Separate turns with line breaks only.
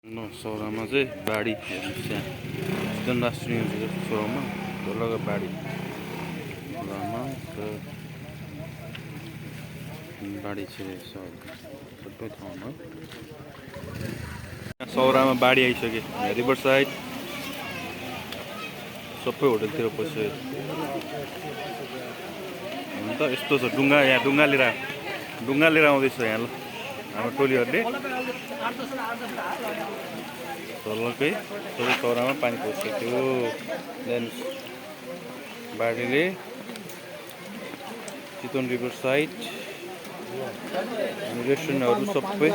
सौरामा चाहिँ बाढी हेर्नुहोस् त्यहाँ जनराष्ट्रिय सौरामा धोलाको बाढी बाढी छिरेको छ सबै ठाउँमा। सौरामा बाढी आइसक्यो, रिभर साइड सबै होटलतिर पस्यो। हुन त यस्तो छ, यहाँ डुङ्गा लिएर आउँदैछ यहाँ। ल हाम्रो टोलीहरूले तलकै सबै सौरामा पानी पसेको थियो। देन बाढीले चितवन रिभर साइड रेस्टुरेन्टहरू सबै